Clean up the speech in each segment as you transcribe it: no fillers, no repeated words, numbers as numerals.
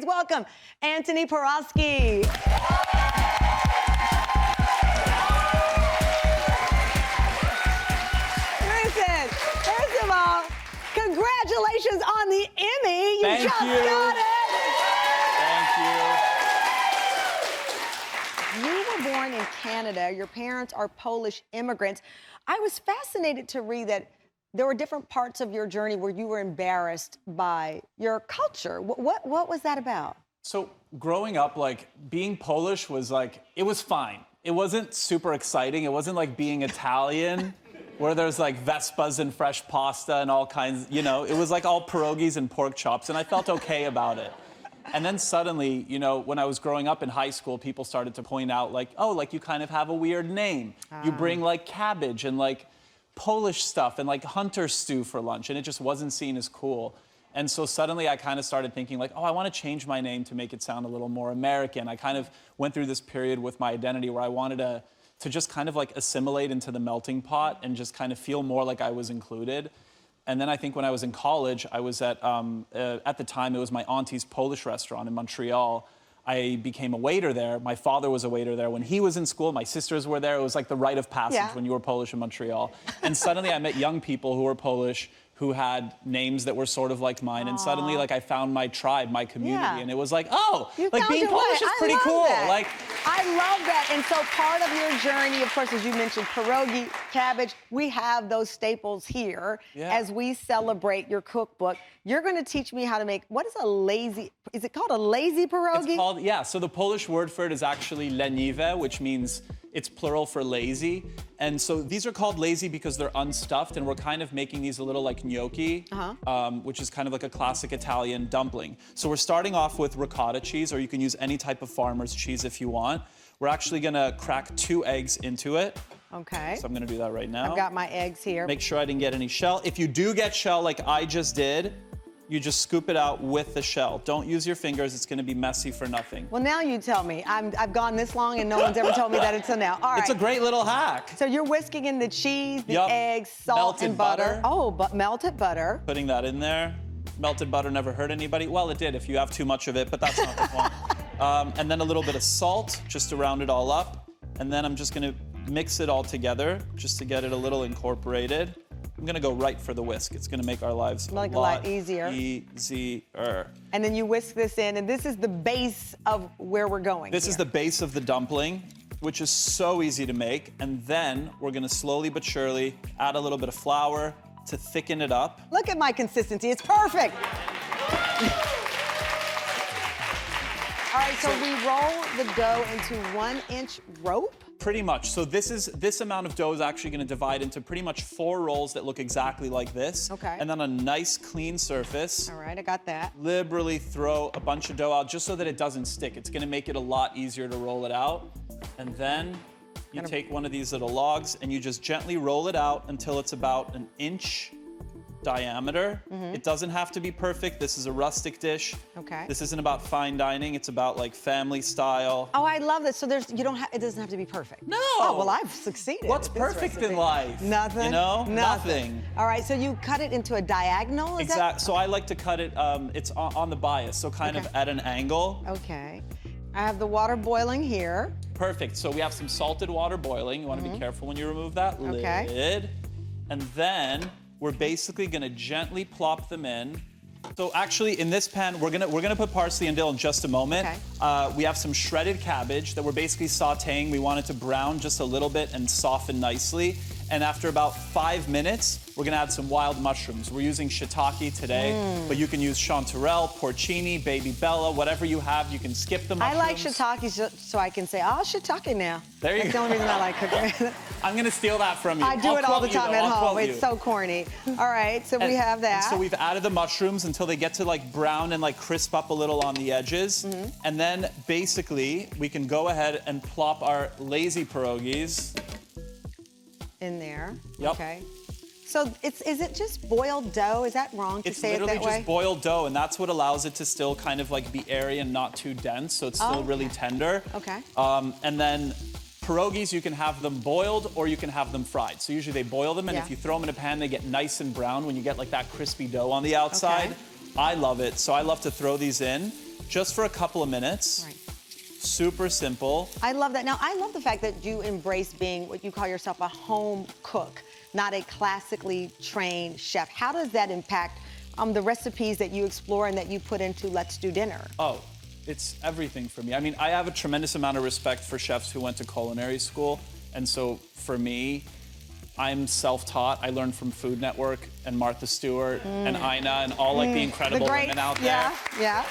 Please welcome Antoni Porowski. Listen, first of all, congratulations on the Emmy. You just got it. Thank you. You were born in Canada. Your parents are Polish immigrants. I was fascinated to read that there were different parts of your journey where you were embarrassed by your culture. What was that about? So growing up, like, being Polish was like, it was fine. It wasn't super exciting. It wasn't like being Italian, where there's like Vespas and fresh pasta and all kinds, you know, it was like all pierogies and pork chops, and I felt okay about it. And then suddenly, you know, when I was growing up in high school, people started to point out like, oh, like you kind of have a weird name. You bring like cabbage and like Polish stuff and like hunter stew for lunch, and it just wasn't seen as cool. And so suddenly I kind of started thinking like, oh, I want to change my name to make it sound a little more American. I kind of went through this period with my identity where I wanted to just kind of like assimilate into the melting pot and just kind of feel more like I was included. And then I think when I was in college, I was at the time, it was my auntie's Polish restaurant in Montreal. I became a waiter there. My father was a waiter there. When he was in school, my sisters were there. It was like the rite of passage when you were Polish in Montreal. And suddenly I met young people who were Polish who had names that were sort of like mine. And suddenly, like, I found my tribe, my community. And it was like, oh, like being Polish is pretty cool. Like, I love that. And so part of your journey, of course, as you mentioned, pierogi, cabbage, we have those staples here as we celebrate your cookbook. You're going to teach me how to make, what is a lazy, is it called a lazy pierogi? It's called, yeah, so the Polish word for it is actually leniwe, which means it's plural for lazy. And so these are called lazy because they're unstuffed, and we're kind of making these a little like gnocchi, which is kind of like a classic Italian dumpling. So we're starting off with ricotta cheese, or you can use any type of farmer's cheese if you want. We're actually gonna crack 2 eggs into it. Okay. So I'm gonna do that right now. I've got my eggs here. Make sure I didn't get any shell. If you do get shell like I just did, you just scoop it out with the shell. Don't use your fingers, it's gonna be messy for nothing. Well, now you tell me. I've gone this long and no one's ever told me that until now. All right. It's a great little hack. So you're whisking in the cheese, the eggs, salt, melted and butter. butter. Oh, but melted butter. Putting that in there. Melted butter never hurt anybody. Well, it did if you have too much of it, but that's not the point. And then a little bit of salt, just to round it all up. And then I'm just gonna mix it all together, just to get it a little incorporated. I'm gonna go right for the whisk. It's gonna make our lives a lot easier. And then you whisk this in, and this is the base of where we're going. This is the base of the dumpling, which is so easy to make. And then we're gonna slowly but surely add a little bit of flour to thicken it up. Look at my consistency, it's perfect. All right, so we roll the dough into 1-inch rope? Pretty much. So this amount of dough is actually going to divide into pretty much 4 rolls that look exactly like this. Okay. And then a nice clean surface. All right, I got that. Liberally throw a bunch of dough out just so that it doesn't stick. It's going to make it a lot easier to roll it out. And then you take one of these little logs and you just gently roll it out until it's about 1 inch diameter. It doesn't have to be perfect. This is a rustic dish. Okay. This isn't about fine dining. It's about like family style. Oh, I love this. So it doesn't have to be perfect. No. Oh, well, I've succeeded. What's perfect in life? Nothing. You know? Nothing. All right, so you cut it into a diagonal, is that? So I like to cut it, it's on the bias, so kind of at an angle. Okay. I have the water boiling here. Perfect. So we have some salted water boiling. You want to be careful when you remove that Okay. lid. And then we're basically gonna gently plop them in. So actually, in this pan, we're gonna put parsley and dill in just a moment. Okay. We have some shredded cabbage that we're basically sautéing. We want it to brown just a little bit and soften nicely. And after about 5 minutes, we're gonna add some wild mushrooms. We're using shiitake today, but you can use chanterelle, porcini, baby bella, whatever you have. You can skip the mushrooms. I like shiitake so I can say, oh, shiitake now. There you That's go. the only reason I like cooking. I'm gonna steal that from you. I do it all the time at home. It's so corny. All right, so we have that. So we've added the mushrooms until they get to like brown and like crisp up a little on the edges. And then basically we can go ahead and plop our lazy pierogies in there. Yep. Okay. So is it just boiled dough? Is that wrong to say it that way? It's literally just boiled dough, and that's what allows it to still kind of like be airy and not too dense, so it's still really tender. Okay. And then pierogies, you can have them boiled or you can have them fried. So usually they boil them, and if you throw them in a pan, they get nice and brown when you get like that crispy dough on the outside. Okay. I love it, so I love to throw these in. just for a couple of minutes. Right. Super simple. I love that. Now, I love the fact that you embrace being what you call yourself a home cook, not a classically trained chef. How does that impact the recipes that you explore and that you put into Let's Do Dinner? Oh, it's everything for me. I mean, I have a tremendous amount of respect for chefs who went to culinary school. And so for me, I'm self-taught. I learned from Food Network and Martha Stewart and Ina and all like the incredible women out there. Yeah, yeah.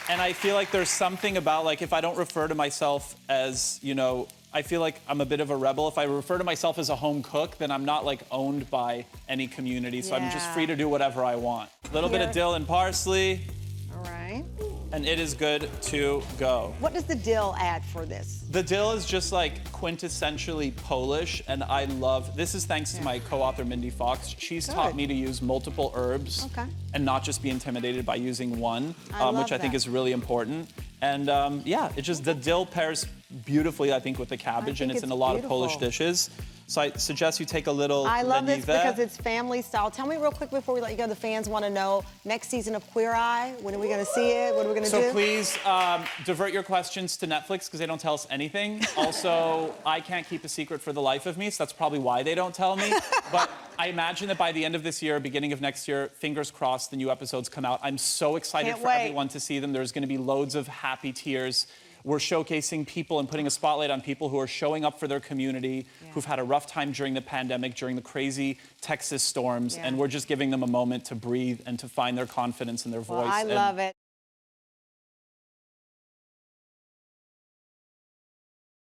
And I feel like there's something about, like, if I don't refer to myself as, you know, I feel like I'm a bit of a rebel. If I refer to myself as a home cook, then I'm not, like, owned by any community. So I'm just free to do whatever I want. A little bit of dill and parsley. All right. And it is good to go. What does the dill add for this? The dill is just like quintessentially Polish, and I love, this is thanks to my co-author Mindy Fox. She's taught me to use multiple herbs and not just be intimidated by using one, which I think is really important. And yeah, it just, the dill pairs beautifully, I think, with the cabbage, and it's in a lot of Polish dishes. So I suggest you take a little I love this leniwe. because it's family style. Tell me real quick before we let you go, the fans want to know, next season of Queer Eye, when are we going to see it? What are we going to do? So please divert your questions to Netflix because they don't tell us anything. Also, I can't keep a secret for the life of me, so that's probably why they don't tell me. But I imagine that by the end of this year, beginning of next year, fingers crossed, the new episodes come out. I'm so excited for everyone to see them. There's going to be loads of happy tears. We're showcasing people and putting a spotlight on people who are showing up for their community, who've had a rough time during the pandemic, during the crazy Texas storms, and we're just giving them a moment to breathe and to find their confidence and their voice. Well, I love it.